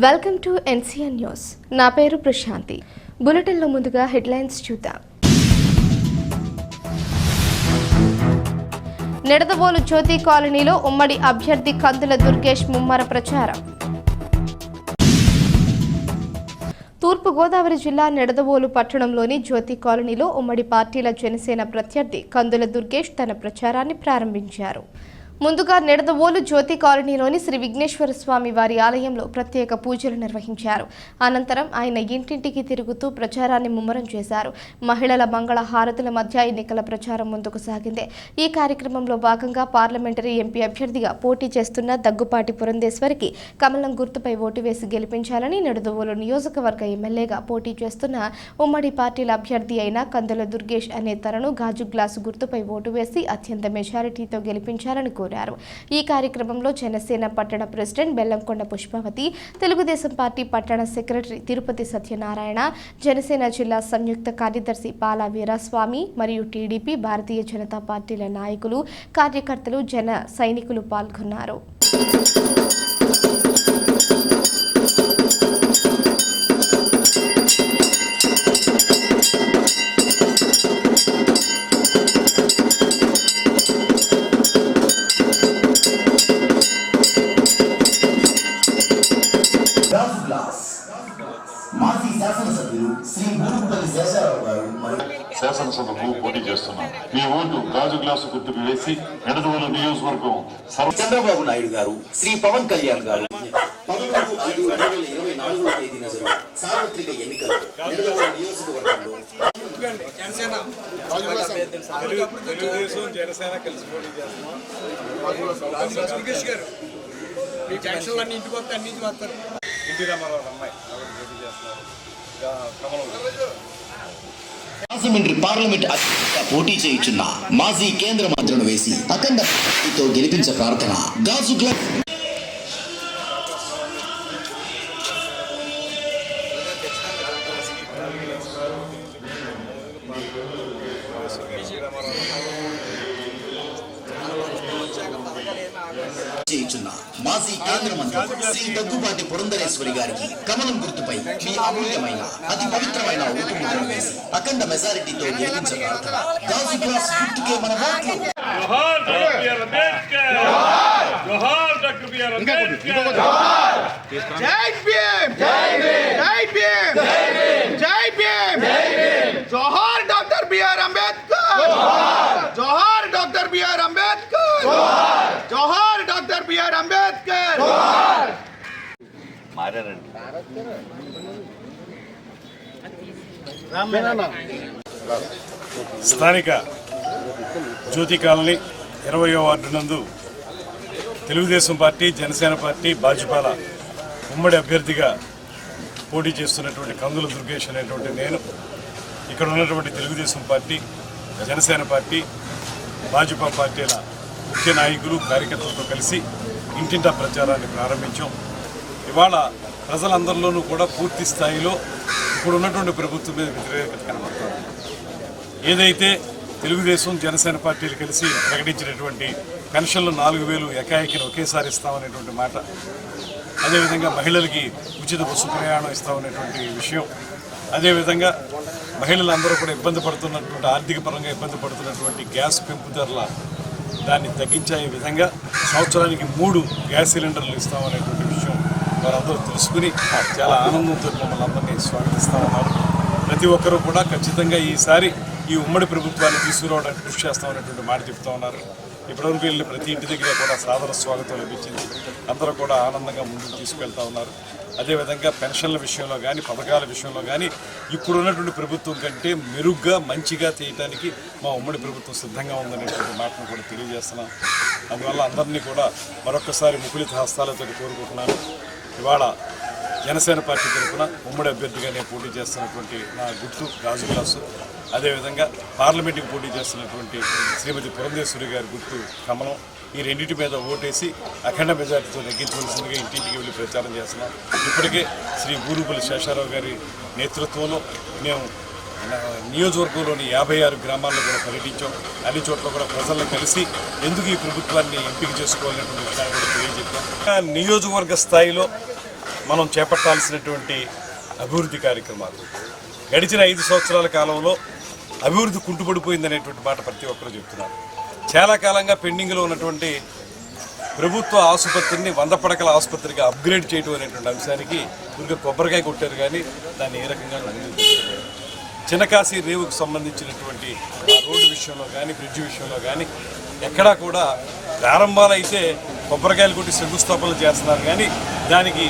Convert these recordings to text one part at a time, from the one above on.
Welcome to NCN news. నా పేరు ప్రశాంతి. బులెటిన్లో ముందుగా హెడ్లైన్స్ చూద్దాం. నిడదవోలు జ్యోతి కాలనీలో ఉమ్మడి అభ్యర్థి కందుల దుర్గేష్ ముమ్మర ప్రచారం. తూర్పుగోదావరి జిల్లా నిడదవోలు పట్టణంలోని జ్యోతి కాలనీలో ఉమ్మడి పార్టీల జనసేన ప్రత్యర్థి కందుల దుర్గేష్ తన ప్రచారాన్ని ప్రారంభించారు. ముందుగా నిడదవోలు జ్యోతి కాలనీలోని శ్రీ విఘ్నేశ్వర స్వామి వారి ఆలయంలో ప్రత్యేక పూజలు నిర్వహించారు. అనంతరం ఆయన ఇంటింటికి తిరుగుతూ ప్రచారాన్ని ముమ్మరం చేశారు. మహిళల మంగళ హారతుల మధ్య ఎన్నికల ప్రచారం ముందుకు సాగింది. ఈ కార్యక్రమంలో భాగంగా పార్లమెంటరీ ఎంపీ అభ్యర్థిగా పోటీ చేస్తున్న దగ్గుపాటి పురంధేశ్వరికి కమలం గుర్తుపై ఓటు వేసి గెలిపించాలని, నిడదవోలు నియోజకవర్గ ఎమ్మెల్యేగా పోటీ చేస్తున్న ఉమ్మడి పార్టీల అభ్యర్థి అయిన కందుల దుర్గేష్ అనే తనను గాజు గ్లాసు గుర్తుపై ఓటు వేసి అత్యంత మెజారిటీతో గెలిపించాలని కోరారు. ఈ కార్యక్రమంలో జనసేన పట్టణ ప్రెసిడెంట్ బెల్లంకొండ పుష్పవతి, తెలుగుదేశం పార్టీ పట్టణ సెక్రటరీ తిరుపతి సత్యనారాయణ, జనసేన జిల్లా సంయుక్త కార్యదర్శి పాలా వీరాస్వామి మరియు టీడీపీ, భారతీయ జనతా పార్టీల నాయకులు, కార్యకర్తలు, జన సైనికులు పాల్గొన్నారు. శాసనసభకు పోటీ చేస్తున్నాం. మీ ఓటు గాజు గ్లాసు గుర్తుకు వేసి నిడదవోలు నియోజకవర్గం చంద్రబాబు నాయుడు గారు, శ్రీ పవన్ కళ్యాణ్ గారు 11/5/2024 తేదీన జరిగిన సార్వత్రిక ఎన్నికల్లో నిడదవోలు నియోజకవర్గంలో తెలుగుదేశం జనసేన కలిసి పోటీ చేస్తున్నాం. ఇంటికి వస్తే అన్ని వస్తారు. ఎన్టీ రామారావు అమ్మాయి పోటీ చేస్తున్నారు. రాజమండ్రి పార్లమెంట్ అభ్యర్థిగా పోటీ చేయుచున్న మాజీ కేంద్ర మంత్రులను వేసి అఖండ పార్టీతో గెలిపించే ప్రార్థన. గాజు గ్లాస్ చేయుచున్న మాజీ కేంద్ర మంత్రి శ్రీ దగ్గుపాటి పురంధరేశ్వరి గారికి కమలం గుర్తుపై మీ అమూల్యమైన అతి పవిత్రమైన ఓటు ముద్రను వేసి అఖండ మెజారిటీతో గెలిపించే ప్రార్థన. గాజు గ్లాస్ గుర్తుకే మన ఓట్లు. జై భీమ్, జై భీమ్, జై భీమ్, జై భీమ్, జై భీమ్, జై భీమ్. జోహార్ డాక్టర్ బిఆర్ అంబేద్కర్, జోహార్ డాక్టర్ బిఆర్ అంబేద్కర్, జోహార్ డాక్టర్ బిఆర్ అంబేద్కర్. స్థానిక జ్యోతి కాలనీ 20వ వార్డు నందు తెలుగుదేశం పార్టీ, జనసేన పార్టీ, భాజపాల ఉమ్మడి అభ్యర్థిగా పోటీ చేస్తున్నటువంటి కందుల దుర్గేష్ అనేటువంటి నేను ఇక్కడ ఉన్నటువంటి తెలుగుదేశం పార్టీ, జనసేన పార్టీ, భాజపా పార్టీల ముఖ్య నాయకులు, కార్యకర్తలతో కలిసి ఇంటింటా ప్రచారాన్ని ప్రారంభించాం. ఇవాళ ప్రజలందరిలోనూ కూడా పూర్తి స్థాయిలో ఇప్పుడు ఉన్నటువంటి ప్రభుత్వం మీద వ్యతిరేకత కనబడుతుంది. ఏదైతే తెలుగుదేశం, జనసేన పార్టీలు కలిసి ప్రకటించినటువంటి పెన్షన్లు 4,000 ఏకాఏకిని ఒకేసారి ఇస్తామనేటువంటి మాట, అదేవిధంగా మహిళలకి ఉచిత బస్సు ప్రయాణం ఇస్తామనేటువంటి విషయం, అదేవిధంగా మహిళలందరూ కూడా ఇబ్బంది పడుతున్నటువంటి, ఆర్థిక పరంగా ఇబ్బంది పడుతున్నటువంటి గ్యాస్ పెంపుదల దాన్ని తగ్గించే విధంగా సంవత్సరానికి 3 గ్యాస్ సిలిండర్లు ఇస్తామనేటువంటి విషయం వారందరూ తెలుసుకుని చాలా ఆనందంతో మమ్మల్ని అందరినీ స్వాగతిస్తూ ఉన్నారు. ప్రతి ఒక్కరూ కూడా ఖచ్చితంగా ఈసారి ఈ ఉమ్మడి ప్రభుత్వాన్ని తీసుకురావడానికి కృషి చేస్తామనేటువంటి మాట చెప్తూ ఉన్నారు. ఇప్పటివరకు వెళ్ళిన ప్రతి ఇంటి దగ్గర కూడా సాదర స్వాగతం లభించింది. అందరూ కూడా ఆనందంగా ముందుకు తీసుకెళ్తా ఉన్నారు. అదేవిధంగా పెన్షన్ల విషయంలో కానీ, పథకాల విషయంలో కానీ ఇప్పుడున్నటువంటి ప్రభుత్వం కంటే మెరుగ్గా, మంచిగా చేయడానికి మా ఉమ్మడి ప్రభుత్వం సిద్ధంగా ఉందనేటువంటి మాటను కూడా తెలియజేస్తున్నాం. అందువల్ల అందరినీ కూడా మరొకసారి ముకుళిత హస్తాలతో కోరుకుంటున్నాను. ఇవాళ జనసేన పార్టీ తరఫున ఉమ్మడి అభ్యర్థిగా నేను పోటీ చేస్తున్నటువంటి నా గుర్తు గాజు గ్లాసు, అదేవిధంగా పార్లమెంట్కి పోటీ చేస్తున్నటువంటి శ్రీమతి పురంధేశ్వరి గారి గుర్తు కమలం. ఈ రెండింటి మీద ఓటేసి అఖండ మెజార్టీతో నెగ్గించవలసిందిగా ఇంటింటికి వెళ్ళి ప్రచారం చేస్తున్నాం. ఇప్పటికే శ్రీ బూరుగుపల్లి శేషారావు గారి నేతృత్వంలో మేము నియోజకవర్గంలోని 56 గ్రామాల్లో కూడా పర్యటించాం. అన్ని చోట్ల కూడా ప్రజలను కలిసి ఎందుకు ఈ ప్రభుత్వాన్ని ఎంపిక చేసుకోవాలనేటువంటి విషయాన్ని కూడా తెలియజెప్పాం. నియోజకవర్గ స్థాయిలో మనం చేపట్టాల్సినటువంటి అభివృద్ధి కార్యక్రమాలు. గడిచిన 5 సంవత్సరాల కాలంలో అభివృద్ధి కుంటుపడిపోయిందనేటువంటి మాట ప్రతి ఒక్కరూ చెప్తున్నారు. చాలా కాలంగా పెండింగ్లో ఉన్నటువంటి ప్రభుత్వ ఆసుపత్రిని 100 పడకల ఆసుపత్రిగా అప్గ్రేడ్ చేయడం అనేటువంటి అంశానికి ఇంకా కొబ్బరికాయ కొట్టారు, కానీ దాన్ని ఏ రకంగా చిన్నకాశీ రేవుకు సంబంధించినటువంటి రోడ్డు విషయంలో కానీ బ్రిడ్జ్ విషయంలో కానీ ఎక్కడా కూడా ప్రారంభాలు అయితే కొబ్బరికాయలు కొట్టి శంకుస్థాపనలు చేస్తున్నారు, కానీ దానికి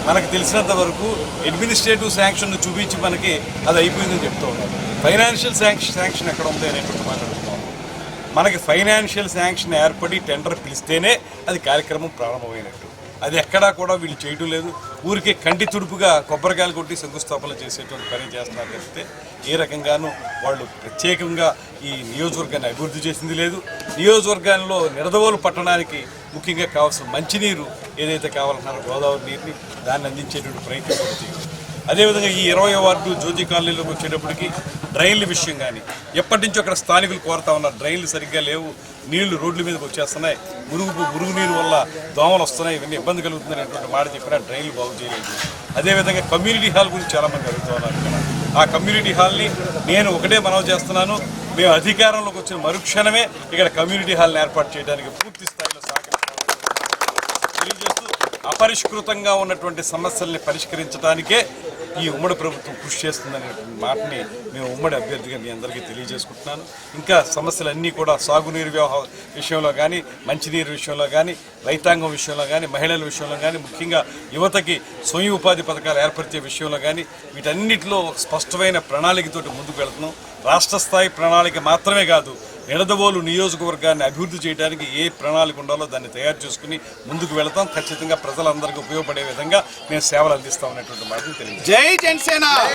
మనకు తెలిసినంత వరకు అడ్మినిస్ట్రేటివ్ శాంక్షన్ చూపించి మనకి అది అయిపోయిందని చెప్తూ ఉన్నారు. ఫైనాన్షియల్ శాంక్షన్ ఎక్కడ ఉంది అనేటువంటి మాట్లాడుతున్నాం. మనకి ఫైనాన్షియల్ శాంక్షన్ ఏర్పడి టెండర్ పిలిస్తేనే అది కార్యక్రమం ప్రారంభమైనట్టు. అది ఎక్కడా కూడా వీళ్ళు చేయటం లేదు. ఊరికే కంటి తుడుపుగా కొబ్బరికాయలు కొట్టి శంకుస్థాపన చేసేటువంటి పని చేస్తున్నారు తప్పితే ఏ రకంగానూ వాళ్ళు ప్రత్యేకంగా ఈ నియోజకవర్గాన్ని అభివృద్ధి చేసింది లేదు. నియోజకవర్గాల్లో నిడదవోలు పట్టణానికి ముఖ్యంగా కావాల్సిన మంచినీరు ఏదైతే కావాలన్నారో గోదావరి నీరుని దాన్ని అందించేటువంటి ప్రయత్నం కూడా చేయాలి. అదేవిధంగా ఈ 20వ వార్డు జ్యోతి కాలనీలోకి వచ్చేటప్పటికి డ్రైన్ల విషయం కానీ ఎప్పటి నుంచో అక్కడ స్థానికులు కోరుతా ఉన్నారు. డ్రైన్లు సరిగ్గా లేవు, నీళ్లు రోడ్ల మీదకి వచ్చేస్తున్నాయి, మురుగు నీరు వల్ల దోమలు వస్తున్నాయి, ఇవన్నీ ఇబ్బంది కలుగుతుందనేటువంటి మాట చెప్పినా డ్రైన్లు బాగు చేయలేదు. అదేవిధంగా కమ్యూనిటీ హాల్ గురించి చాలామంది అడుగుతూ ఉన్నారు. ఇక్కడ ఆ కమ్యూనిటీ హాల్ని నేను ఒకటే మనవి చేస్తున్నాను, మేము అధికారంలోకి వచ్చిన మరుక్షణమే ఇక్కడ కమ్యూనిటీ హాల్ని ఏర్పాటు చేయడానికి పూర్తి స్థాయిలో తెలియజేస్తూ అపరిష్కృతంగా ఉన్నటువంటి సమస్యల్ని పరిష్కరించడానికే ఈ ఉమ్మడి ప్రభుత్వం కృషి చేస్తుందనే మాటని మేము ఉమ్మడి అభ్యర్థిగా మీ అందరికీ తెలియజేసుకుంటున్నాను. ఇంకా సమస్యలన్నీ కూడా సాగునీరు విషయంలో కానీ, మంచినీరు విషయంలో కానీ, రైతాంగం విషయంలో కానీ, మహిళల విషయంలో కానీ, ముఖ్యంగా యువతకి స్వయం ఉపాధి పథకాలు ఏర్పరిచే విషయంలో కానీ వీటన్నిటిలో స్పష్టమైన ప్రణాళికతోటి ముందుకు వెళుతున్నాం. రాష్ట్ర స్థాయి ప్రణాళిక మాత్రమే కాదు, నిడదవోలు నియోజకవర్గాన్ని అభివృద్ధి చేయడానికి ఏ ప్రణాళిక ఉండాలో దాన్ని తయారు చేసుకుని ముందుకు వెళతాం. ఖచ్చితంగా ప్రజలందరికీ ఉపయోగపడే విధంగా మేము సేవలు అందిస్తామనేటువంటి మాటను తెలియజేస్తాం. జై జనసేన.